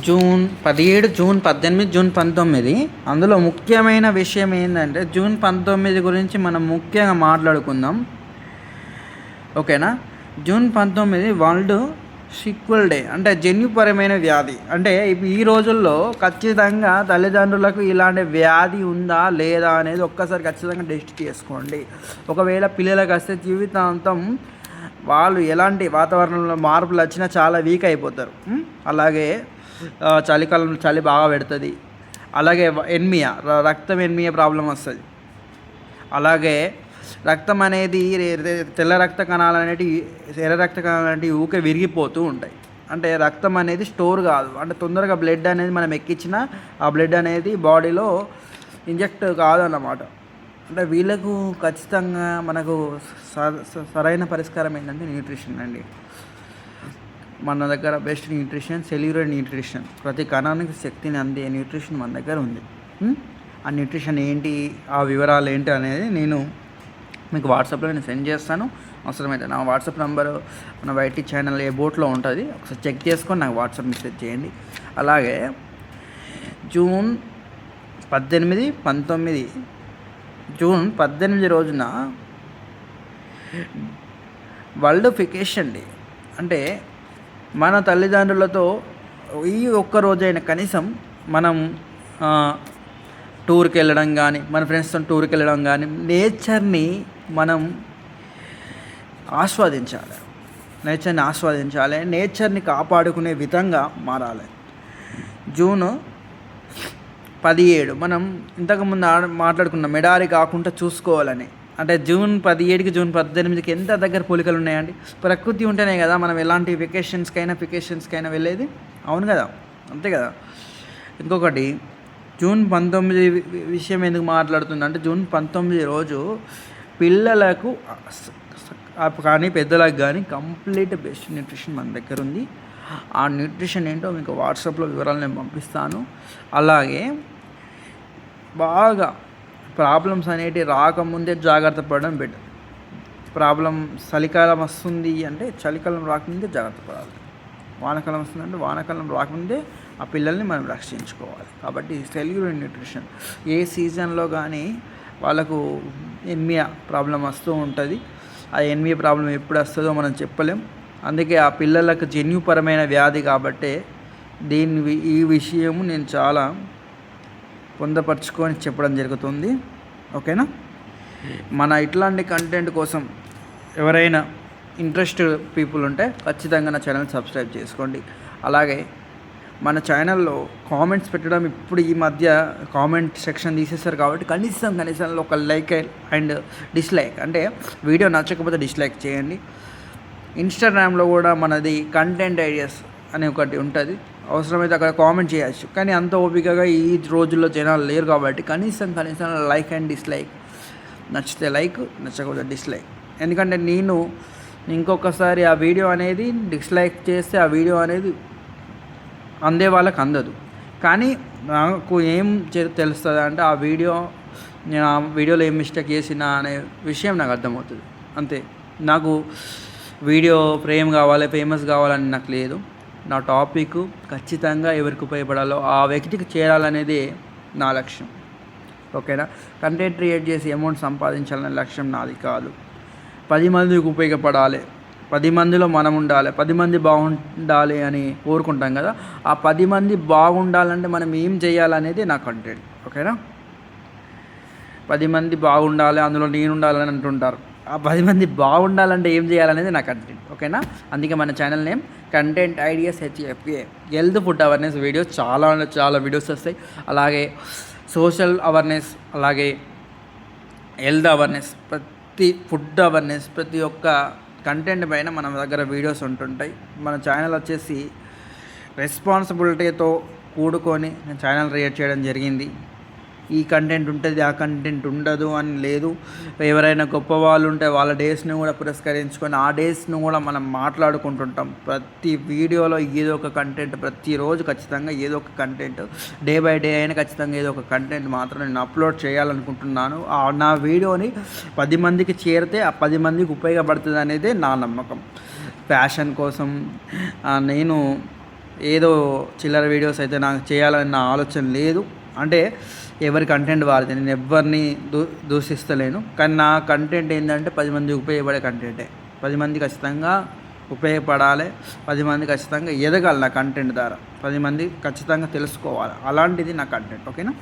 June 17, June 18, June 19. అందులో ముఖ్యమైన విషయం ఏంటంటే జూన్ 19 గురించి మనం ముఖ్యంగా మాట్లాడుకుందాం. ఓకేనా. జూన్ 19 వరల్డ్ సిక్వెల్ డే, అంటే జన్యుపరమైన వ్యాధి. అంటే ఈ రోజుల్లో ఖచ్చితంగా తల్లిదండ్రులకు ఇలాంటి వ్యాధి ఉందా లేదా అనేది ఒక్కసారి ఖచ్చితంగా టెస్ట్ చేసుకోండి. ఒకవేళ పిల్లలకు వస్తే జీవితాంతం వాళ్ళు ఎలాంటి వాతావరణంలో మార్పులు వచ్చినా చాలా వీక్ అయిపోతారు. అలాగే చలికాలంలో చలి బాగా పెడుతుంది. అలాగే ఎనిమియా, రక్తం ఎనిమియా ప్రాబ్లం వస్తుంది. అలాగే రక్తం అనేది తెల్ల రక్త కణాలు అనేటివి, ఎర్ర రక్త కణాలు అనేటివి ఊకే విరిగిపోతూ ఉంటాయి. అంటే రక్తం అనేది స్టోర్ కాదు, అంటే తొందరగా బ్లడ్ అనేది మనం ఎక్కించినా ఆ బ్లడ్ అనేది బాడీలో ఇంజెక్ట్ కాదన్నమాట. అంటే వీళ్ళకు ఖచ్చితంగా మనకు సరైన పరిష్కారం ఏంటంటే న్యూట్రిషన్ అండి. మన దగ్గర బెస్ట్ న్యూట్రిషన్, సెల్యులర్ న్యూట్రిషన్, ప్రతి కణానికి శక్తిని అందే న్యూట్రిషన్ మన దగ్గర ఉంది. ఆ న్యూట్రిషన్ ఏంటి, ఆ వివరాలు ఏంటి అనేది నేను మీకు వాట్సాప్లో నేను సెండ్ చేస్తాను. అవసరమైతే నా వాట్సాప్ నెంబరు మన వైటీ ఛానల్ ఏ బోట్లో ఉంటుంది, ఒకసారి చెక్ చేసుకొని నాకు వాట్సాప్ మెసేజ్ చేయండి. అలాగే జూన్ 18, 19, జూన్ 18 రోజున వరల్డ్ ఫికేషన్ డే. అంటే మన తల్లిదండ్రులతో ఈ ఒక్క రోజైనా కనీసం మనం టూర్కి వెళ్ళడం కానీ, మన ఫ్రెండ్స్తో టూర్కి వెళ్ళడం కానీ, నేచర్ని మనం ఆస్వాదించాలి. నేచర్ని కాపాడుకునే విధంగా మారాలి. జూన్ 17 మనం ఇంతకుముందు మాట్లాడుకున్నాం, ఎడారి కాకుండా చూసుకోవాలని. అంటే జూన్ 17కి జూన్ 18కి ఎంత దగ్గర పోలికలు ఉన్నాయండి. ప్రకృతి ఉంటేనే కదా మనం ఎలాంటి వెకేషన్స్కైనా వెళ్ళేది. అవును కదా, అంతే కదా. ఇంకొకటి జూన్ 19 విషయం ఎందుకు మాట్లాడుతుంది అంటే, జూన్ 19 రోజు పిల్లలకు కానీ పెద్దలకు కానీ కంప్లీట్ బెస్ట్ న్యూట్రిషన్ మన దగ్గర ఉంది. ఆ న్యూట్రిషన్ ఏంటో మీకు వాట్సాప్లో వివరాలు నేను పంపిస్తాను. అలాగే బాగా ప్రాబ్లమ్స్ అనేటివి రాకముందే జాగ్రత్త పడడం బెటర్. చలికాలం వస్తుంది అంటే చలికాలం రాకముందే జాగ్రత్త పడాలి. వానాకాలం వస్తుందంటే వానాకాలం రాకముందే ఆ పిల్లల్ని మనం రక్షించుకోవాలి. కాబట్టి సెల్యులర్ న్యూట్రిషన్ ఏ సీజన్లో కానీ వాళ్ళకు ఎనిమియా ప్రాబ్లం వస్తూ ఉంటుంది. ఆ ఎనిమియా ప్రాబ్లం ఎప్పుడు వస్తుందో మనం చెప్పలేం. అందుకే ఆ పిల్లలకు జన్యుపరమైన వ్యాధి కాబట్టే ఈ విషయము నేను చాలా పొందపరుచుకొని చెప్పడం జరుగుతుంది. ఓకేనా. మన ఇట్లాంటి కంటెంట్ కోసం ఎవరైనా ఇంట్రెస్టెడ్ పీపుల్ ఉంటే ఖచ్చితంగా నా ఛానల్ సబ్స్క్రైబ్ చేసుకోండి. అలాగే మన ఛానల్లో కామెంట్స్ పెట్టడం ఇప్పుడు ఈ మధ్య కామెంట్ సెక్షన్ తీసేస్తారు కాబట్టి కనీసం ఒక లైక్ అండ్ డిస్లైక్, అంటే వీడియో నచ్చకపోతే డిస్లైక్ చేయండి. ఇన్స్టాగ్రామ్లో కూడా మనది కంటెంట్ ఐడియాస్ అని ఒకటి ఉంటుంది, అవసరమైతే అక్కడ కామెంట్ చేయొచ్చు. కానీ అంత ఓపికగా ఈ రోజుల్లో జనాలు లేరు కాబట్టి కనీసం లైక్ అండ్ డిస్లైక్, నచ్చితే లైక్, నచ్చకపోతే డిస్లైక్. ఎందుకంటే నేను ఇంకొకసారి ఆ వీడియో అనేది డిస్లైక్ చేస్తే ఆ వీడియో అనేది అందే వాళ్ళకి అందదు. కానీ నాకు ఏం తెలుస్తుంది అంటే నేను ఆ వీడియోలో ఏం మిస్టేక్ చేసినా అనే విషయం నాకు అర్థమవుతుంది. అంతే. నాకు వీడియో ఫేమస్ కావాలని నాకు లేదు. నా టాపిక్ ఖచ్చితంగా ఎవరికి ఉపయోగపడాలో ఆ వ్యక్తికి చేరాలనేది నా లక్ష్యం. ఓకేనా. కంటెంట్ క్రియేట్ చేసి అమౌంట్ సంపాదించాలనే లక్ష్యం నాది కాదు. 10 మందికి ఉపయోగపడాలి, 10 మందిలో మనం ఉండాలి, 10 మంది బాగుండాలి అని కోరుకుంటాం కదా. ఆ 10 మంది బాగుండాలంటే మనం ఏం చేయాలనేది నా కంటెంట్. ఓకేనా. 10 మంది బాగుండాలి, అందులో నేను ఉండాలని అంటుంటారు. ఆ 10 మంది బాగుండాలంటే ఏం చేయాలనేది నా కంటెంట్. ఓకేనా. అందుకే మన channel name content ideas HFA. Health food awareness videos చాలా వీడియోస్ వస్తాయి. అలాగే సోషల్ అవేర్నెస్, అలాగే హెల్త్ అవేర్నెస్, ఫుడ్ అవేర్నెస్, ప్రతి ఒక్క కంటెంట్ పైన మన దగ్గర వీడియోస్ ఉంటుంటాయి. మన ఛానల్ వచ్చేసి రెస్పాన్సిబిలిటీతో కూడుకొని నేను ఛానల్ క్రియేట్ చేయడం జరిగింది. ఈ కంటెంట్ ఉంటుంది, ఆ కంటెంట్ ఉండదు అని లేదు. ఎవరైనా గొప్ప వాళ్ళు ఉంటే వాళ్ళ డేస్ని కూడా పురస్కరించుకొని ఆ డేస్ను కూడా మనం మాట్లాడుకుంటుంటాం. ప్రతి వీడియోలో ఏదో ఒక కంటెంట్, ప్రతిరోజు ఖచ్చితంగా ఏదో ఒక కంటెంట్, డే బై డే అయినా ఖచ్చితంగా ఏదో ఒక కంటెంట్ మాత్రం నేను అప్లోడ్ చేయాలనుకుంటున్నాను. నా వీడియోని 10 మందికి చేరితే ఆ 10 మందికి ఉపయోగపడుతుంది అనేది నా నమ్మకం. ఫ్యాషన్ కోసం నేను ఏదో చిల్లర వీడియోస్ అయితే నాకు చేయాలన్న ఆలోచన లేదు. అంటే ఎవరి కంటెంట్ వారిది, నేను ఎవరిని దూషిస్తలేను. కానీ నా కంటెంట్ ఏంటంటే 10 మందికి ఉపయోగపడే కంటెంటే. 10 మంది ఖచ్చితంగా ఉపయోగపడాలి, 10 మంది ఖచ్చితంగా ఎదగాలి నా కంటెంట్ ద్వారా, 10 మంది ఖచ్చితంగా తెలుసుకోవాలి. అలాంటిది నా కంటెంట్. ఓకేనా?